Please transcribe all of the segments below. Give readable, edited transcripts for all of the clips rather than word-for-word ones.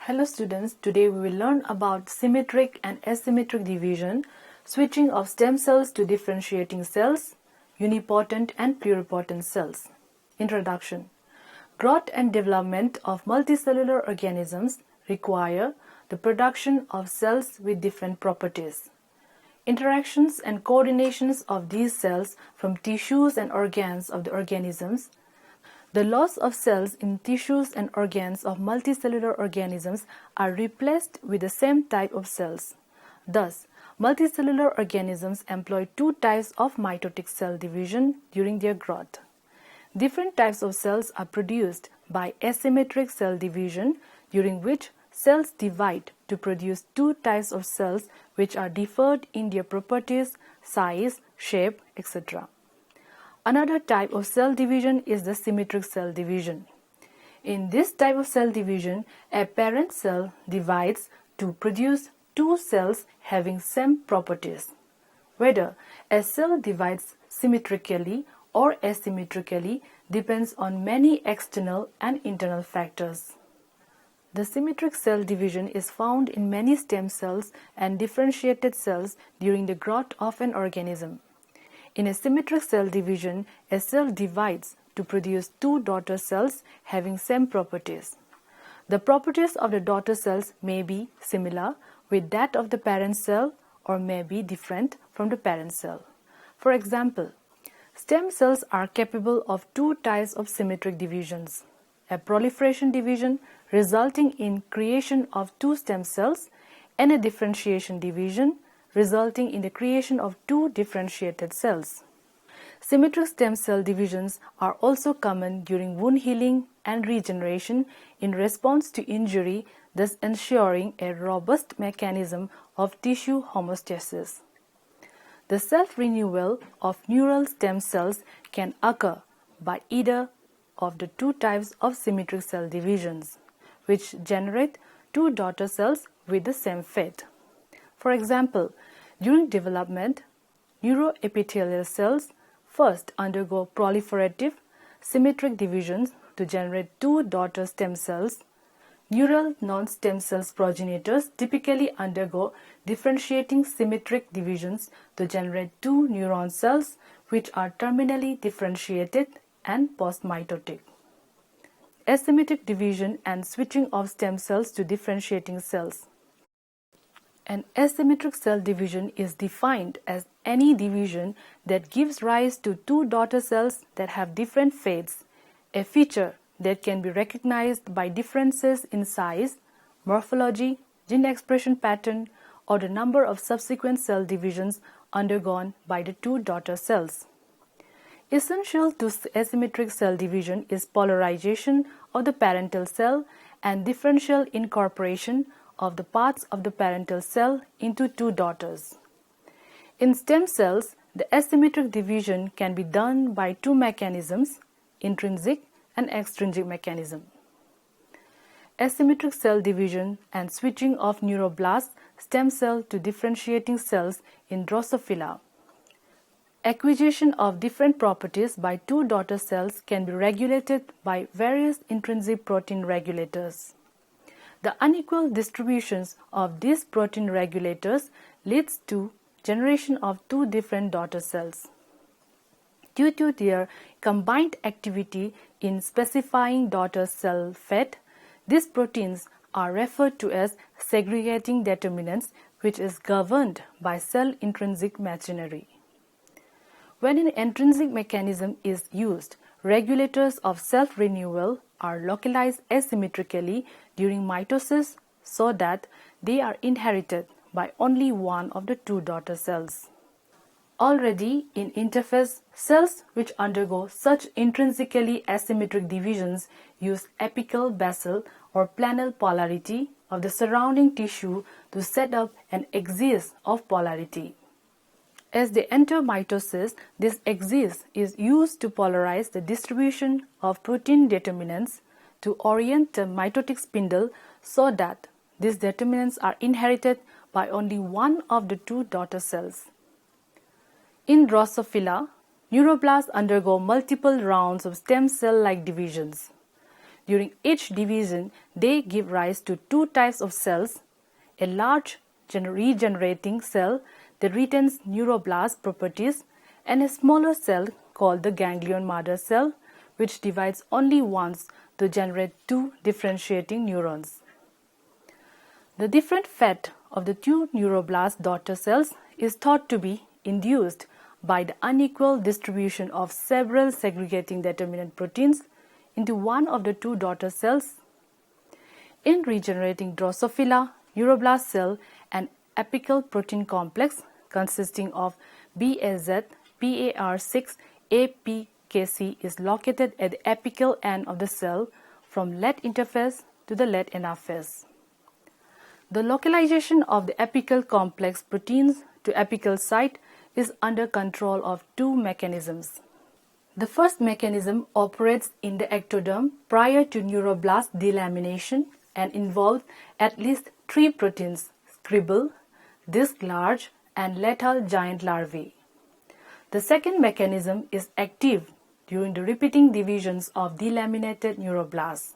Hello students, today we will learn about symmetric and asymmetric division, switching of stem cells to differentiating cells, unipotent and pluripotent cells. Introduction. Growth and development of multicellular organisms require the production of cells with different properties. Interactions and coordinations of these cells from tissues and organs of the organisms. The loss of cells in tissues and organs of multicellular organisms are replaced with the same type of cells. Thus, multicellular organisms employ two types of mitotic cell division during their growth. Different types of cells are produced by asymmetric cell division, during which cells divide to produce two types of cells which are differed in their properties, size, shape, etc. Another type of cell division is the symmetric cell division. In this type of cell division, a parent cell divides to produce two cells having same properties. Whether a cell divides symmetrically or asymmetrically depends on many external and internal factors. The symmetric cell division is found in many stem cells and differentiated cells during the growth of an organism. In a symmetric cell division, a cell divides to produce two daughter cells having same properties. The properties of the daughter cells may be similar with that of the parent cell or may be different from the parent cell. For example, stem cells are capable of two types of symmetric divisions: a proliferation division resulting in creation of two stem cells and a differentiation division resulting in the creation of two differentiated cells. Symmetric stem cell divisions are also common during wound healing and regeneration in response to injury, thus ensuring a robust mechanism of tissue homeostasis. The self-renewal of neural stem cells can occur by either of the two types of symmetric cell divisions, which generate two daughter cells with the same fate. For example, during development, neuroepithelial cells first undergo proliferative symmetric divisions to generate two daughter stem cells. Neural non-stem cells progenitors typically undergo differentiating symmetric divisions to generate two neuron cells which are terminally differentiated and post-mitotic. Asymmetric division and switching of stem cells to differentiating cells. An asymmetric cell division is defined as any division that gives rise to two daughter cells that have different fates, a feature that can be recognized by differences in size, morphology, gene expression pattern, or the number of subsequent cell divisions undergone by the two daughter cells. Essential to asymmetric cell division is polarization of the parental cell and differential incorporation of the parts of the parental cell into two daughters. In stem cells, the asymmetric division can be done by two mechanisms, intrinsic and extrinsic mechanism. Asymmetric cell division and switching of neuroblast stem cell to differentiating cells in Drosophila. Acquisition of different properties by two daughter cells can be regulated by various intrinsic protein regulators. The unequal distributions of these protein regulators leads to generation of two different daughter cells. Due to their combined activity in specifying daughter cell fate, these proteins are referred to as segregating determinants, which is governed by cell intrinsic machinery. When an intrinsic mechanism is used, regulators of self-renewal are localized asymmetrically during mitosis so that they are inherited by only one of the two daughter cells. Already in interphase, cells which undergo such intrinsically asymmetric divisions use apical basal or planal polarity of the surrounding tissue to set up an axis of polarity. As they enter mitosis, this axis is used to polarize the distribution of protein determinants to orient the mitotic spindle so that these determinants are inherited by only one of the two daughter cells. In Drosophila, neuroblasts undergo multiple rounds of stem cell-like divisions. During each division, they give rise to two types of cells, a large regenerating cell that retains neuroblast properties and a smaller cell called the ganglion mother cell, which divides only once to generate two differentiating neurons. The different fate of the two neuroblast daughter cells is thought to be induced by the unequal distribution of several segregating determinant proteins into one of the two daughter cells. In regenerating Drosophila, neuroblast cell and apical protein complex consisting of BAZ, PAR6, APKC is located at the apical end of the cell from lead interface to the lead anaphase. The localization of the apical complex proteins to apical site is under control of two mechanisms. The first mechanism operates in the ectoderm prior to neuroblast delamination and involves at least three proteins: scribble, disc large, and lethal giant larvae. The second mechanism is active during the repeating divisions of delaminated neuroblasts.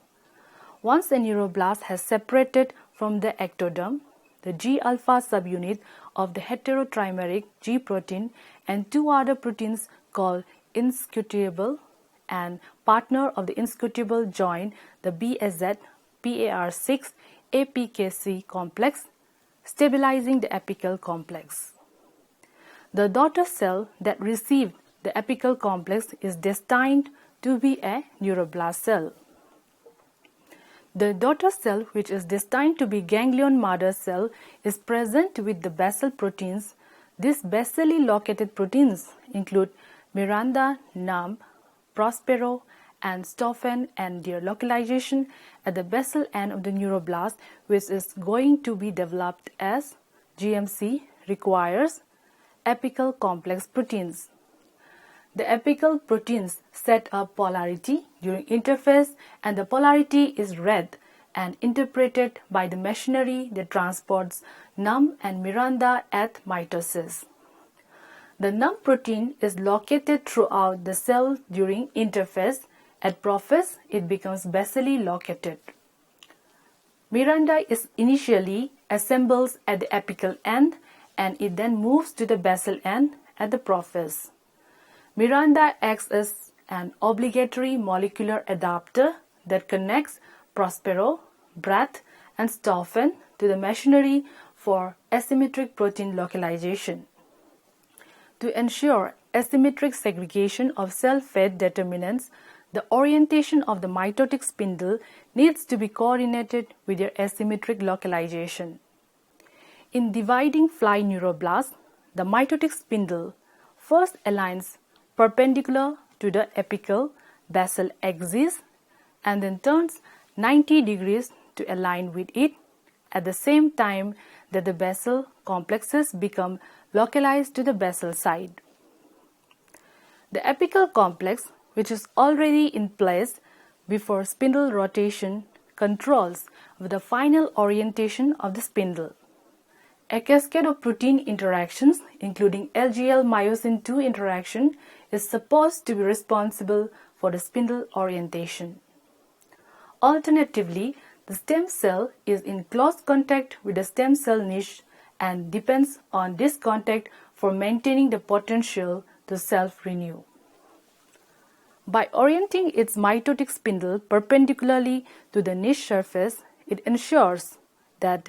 Once a neuroblast has separated from the ectoderm, the G-alpha subunit of the heterotrimeric G protein and two other proteins called inscrutable and partner of the inscrutable join the BAZ, PAR6, APKC complex, stabilizing the apical complex. The daughter cell that received the apical complex is destined to be a neuroblast cell. The daughter cell, which is destined to be ganglion mother cell, is present with the basal proteins. These basally located proteins include Miranda, NUMB, Prospero, and Stauffen, and their localization at the basal end of the neuroblast, which is going to be developed as GMC, requires apical complex proteins. The apical proteins set up polarity during interphase, and the polarity is read and interpreted by the machinery that transports NUMB and Miranda at mitosis. The NUMB protein is located throughout the cell during interphase. At prophase, it becomes basally located. Miranda is initially assembles at the apical end, and it then moves to the basal end at the prophase. Miranda acts as an obligatory molecular adapter that connects Prospero, Brath, and Stauffen to the machinery for asymmetric protein localization. To ensure asymmetric segregation of cell fate determinants, the orientation of the mitotic spindle needs to be coordinated with their asymmetric localization. In dividing fly neuroblasts, the mitotic spindle first aligns perpendicular to the apical basal axis and then turns 90 degrees to align with it at the same time that the basal complexes become localized to the basal side. The apical complex, which is already in place before spindle rotation, controls the final orientation of the spindle. A cascade of protein interactions, including LGL myosin II interaction, is supposed to be responsible for the spindle orientation. Alternatively, the stem cell is in close contact with the stem cell niche and depends on this contact for maintaining the potential to self-renew. By orienting its mitotic spindle perpendicularly to the niche surface, it ensures that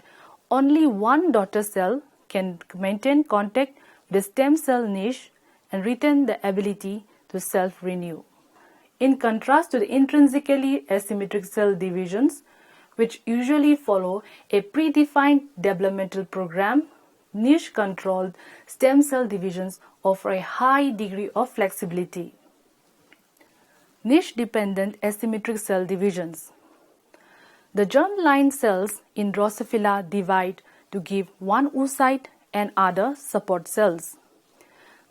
only one daughter cell can maintain contact with the stem cell niche and retain the ability to self-renew. In contrast to the intrinsically asymmetric cell divisions, which usually follow a predefined developmental program, niche-controlled stem cell divisions offer a high degree of flexibility. Niche-dependent asymmetric cell divisions. The germline cells in Drosophila divide to give one oocyte and other support cells.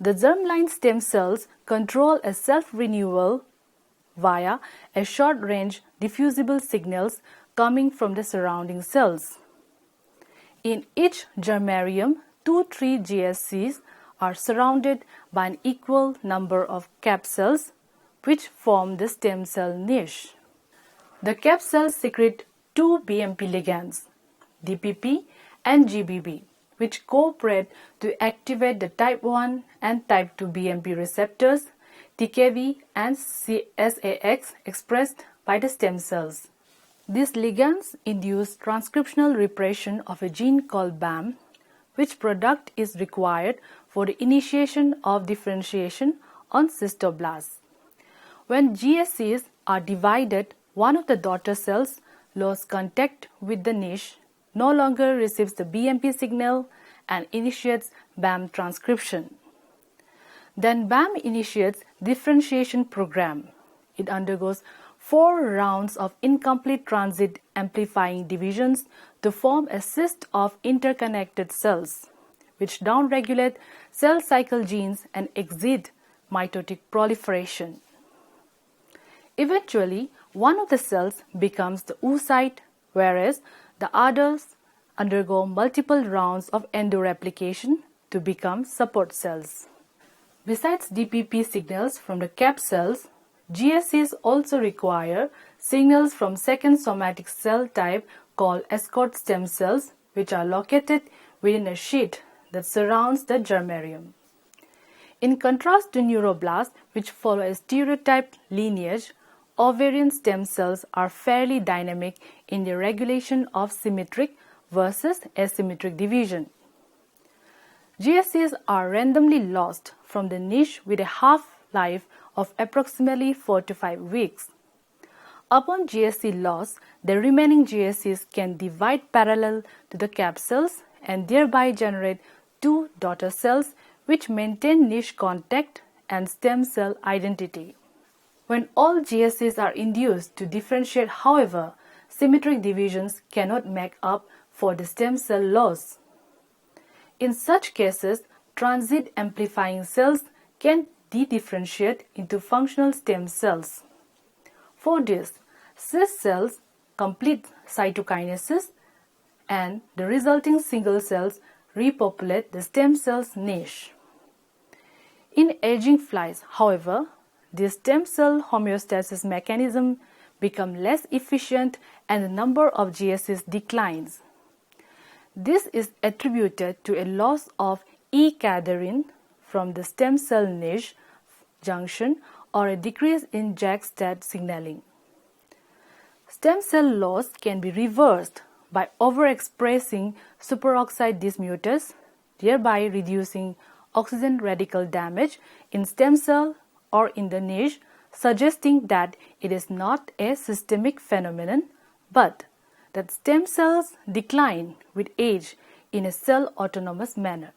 The germline stem cells control a self-renewal via a short-range diffusible signals coming from the surrounding cells. In each germarium, 2-3 GSCs are surrounded by an equal number of cap cells which form the stem cell niche. The cap cells secrete two BMP ligands, DPP and GBB, which cooperate to activate the type 1 and type 2 BMP receptors, TKV and SAX expressed by the stem cells. These ligands induce transcriptional repression of a gene called BAM, which product is required for the initiation of differentiation on cystoblasts. When GSCs are divided, one of the daughter cells loses contact with the niche, no longer receives the BMP signal and initiates BAM transcription. Then BAM initiates differentiation program. It undergoes 4 rounds of incomplete transit amplifying divisions to form a cyst of interconnected cells, which downregulate cell cycle genes and exceed mitotic proliferation. Eventually, one of the cells becomes the oocyte, whereas the others undergo multiple rounds of endoreplication to become support cells. Besides DPP signals from the cap cells, GSCs also require signals from second somatic cell type called escort stem cells, which are located within a sheet that surrounds the germarium. In contrast to neuroblasts, which follow a stereotyped lineage, ovarian stem cells are fairly dynamic in the regulation of symmetric versus asymmetric division. GSCs are randomly lost from the niche with a half-life of approximately 4 to 5 weeks. Upon GSC loss, the remaining GSCs can divide parallel to the cap cells and thereby generate 2 daughter cells which maintain niche contact and stem cell identity. When all GSCs are induced to differentiate, however, symmetric divisions cannot make up for the stem cell loss. In such cases, transit amplifying cells can de-differentiate into functional stem cells. For this, cis cells complete cytokinesis and the resulting single cells repopulate the stem cell's niche. In aging flies, however, the stem cell homeostasis mechanism becomes less efficient and the number of GSCs declines. This is attributed to a loss of E-cadherin from the stem cell niche junction or a decrease in JAK-STAT signaling. Stem cell loss can be reversed by overexpressing superoxide dismutase, thereby reducing oxygen radical damage in stem cell or in the niche, suggesting that it is not a systemic phenomenon, but that stem cells decline with age in a cell-autonomous manner.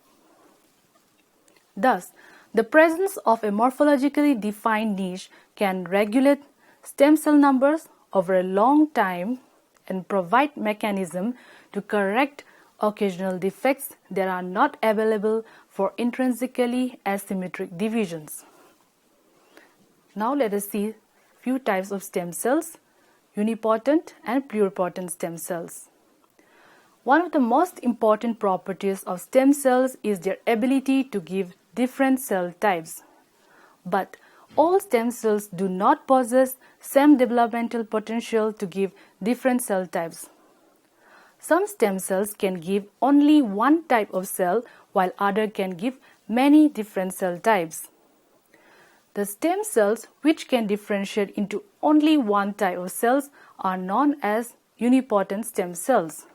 Thus, the presence of a morphologically defined niche can regulate stem cell numbers over a long time and provide mechanism to correct occasional defects that are not available for intrinsically asymmetric divisions. Now let us see few types of stem cells, unipotent and pluripotent stem cells. One of the most important properties of stem cells is their ability to give different cell types. But all stem cells do not possess same developmental potential to give different cell types. Some stem cells can give only one type of cell while others can give many different cell types. The stem cells which can differentiate into only one type of cells are known as unipotent stem cells.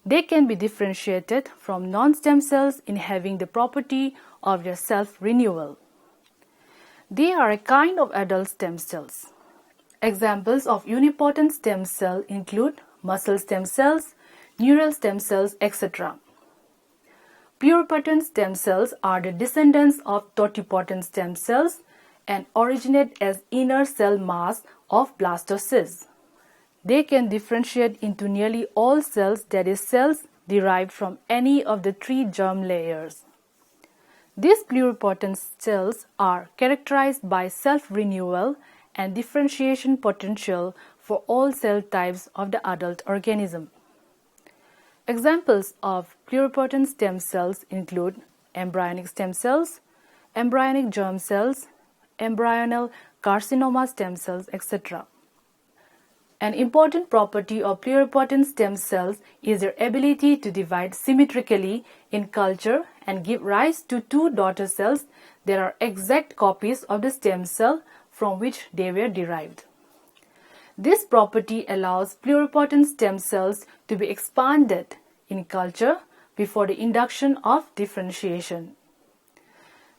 They can be differentiated from non-stem cells in having the property of their self-renewal. They are a kind of adult stem cells. Examples of unipotent stem cell include muscle stem cells, neural stem cells, etc. Pluripotent stem cells are the descendants of totipotent stem cells and originate as inner cell mass of blastocysts. They can differentiate into nearly all cells, that is, cells derived from any of the 3 germ layers. These pluripotent cells are characterized by self-renewal and differentiation potential for all cell types of the adult organism. Examples of pluripotent stem cells include embryonic stem cells, embryonic germ cells, embryonal carcinoma stem cells, etc. An important property of pluripotent stem cells is their ability to divide symmetrically in culture and give rise to two daughter cells that are exact copies of the stem cell from which they were derived. This property allows pluripotent stem cells to be expanded in culture before the induction of differentiation.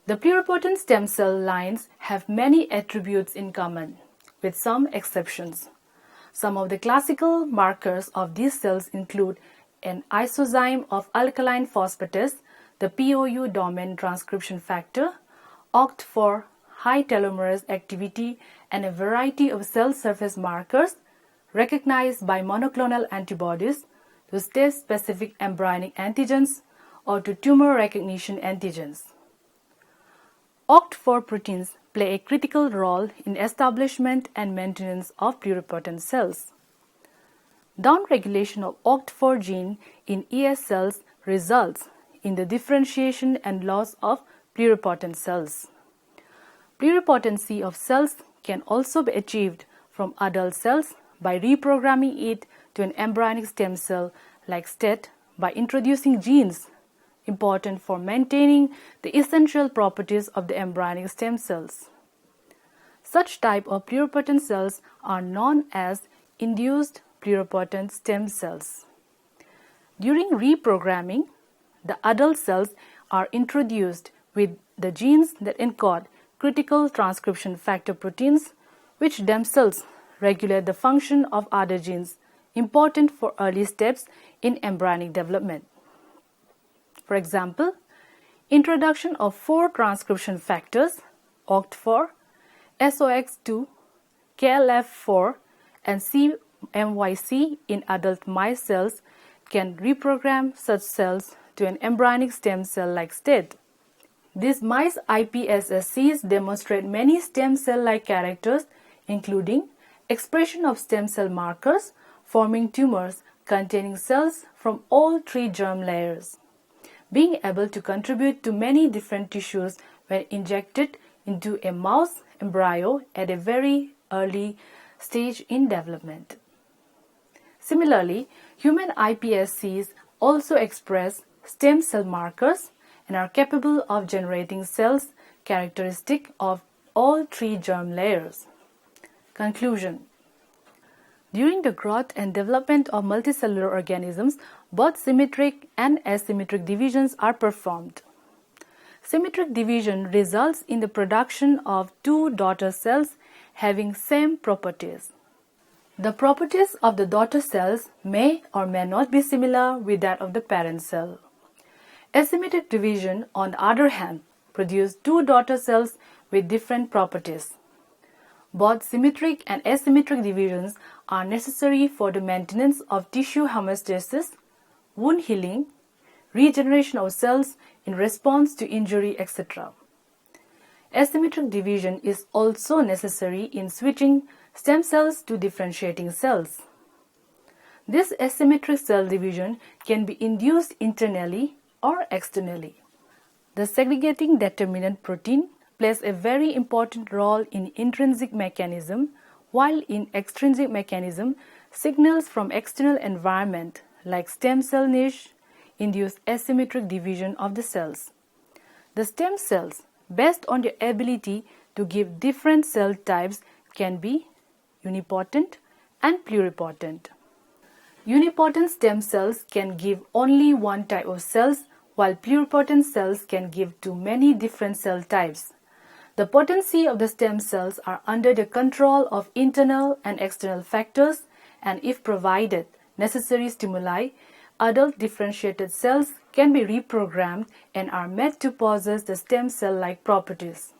The pluripotent stem cell lines have many attributes in common, with some exceptions. Some of the classical markers of these cells include an isozyme of alkaline phosphatase, the POU domain transcription factor, OCT4, high telomerase activity, and a variety of cell surface markers recognized by monoclonal antibodies to stage-specific embryonic antigens or to tumor recognition antigens. OCT4 proteins play a critical role in establishment and maintenance of pluripotent cells. Downregulation of OCT4 gene in ES cells results in the differentiation and loss of pluripotent cells. Pluripotency of cells can also be achieved from adult cells by reprogramming it to an embryonic stem cell like STET by introducing genes important for maintaining the essential properties of the embryonic stem cells. Such type of pluripotent cells are known as induced pluripotent stem cells. During reprogramming, the adult cells are introduced with the genes that encode critical transcription factor proteins, which themselves regulate the function of other genes important for early steps in embryonic development. For example, introduction of 4 transcription factors, OCT4, SOX2, KLF4, and CMYC in adult mice cells can reprogram such cells to an embryonic stem cell like STED. These mice iPSSCs demonstrate many stem cell-like characters, including expression of stem cell markers forming tumors containing cells from all 3 germ layers, being able to contribute to many different tissues when injected into a mouse embryo at a very early stage in development. Similarly, human iPSCs also express stem cell markers and are capable of generating cells characteristic of all 3 germ layers. Conclusion. During the growth and development of multicellular organisms, both symmetric and asymmetric divisions are performed. Symmetric division results in the production of 2 daughter cells having same properties. The properties of the daughter cells may or may not be similar with that of the parent cell. Asymmetric division, on the other hand, produces 2 daughter cells with different properties. Both symmetric and asymmetric divisions are necessary for the maintenance of tissue homeostasis, wound healing, regeneration of cells in response to injury, etc. Asymmetric division is also necessary in switching stem cells to differentiating cells. This asymmetric cell division can be induced internally or externally. The segregating determinant protein plays a very important role in intrinsic mechanism, while in extrinsic mechanism, signals from external environment like stem cell niche induce asymmetric division of the cells. The stem cells, based on their ability to give different cell types, can be unipotent and pluripotent. Unipotent stem cells can give only one type of cells, while pluripotent cells can give to many different cell types. The potency of the stem cells are under the control of internal and external factors, and if provided necessary stimuli, adult differentiated cells can be reprogrammed and are made to possess the stem cell-like properties.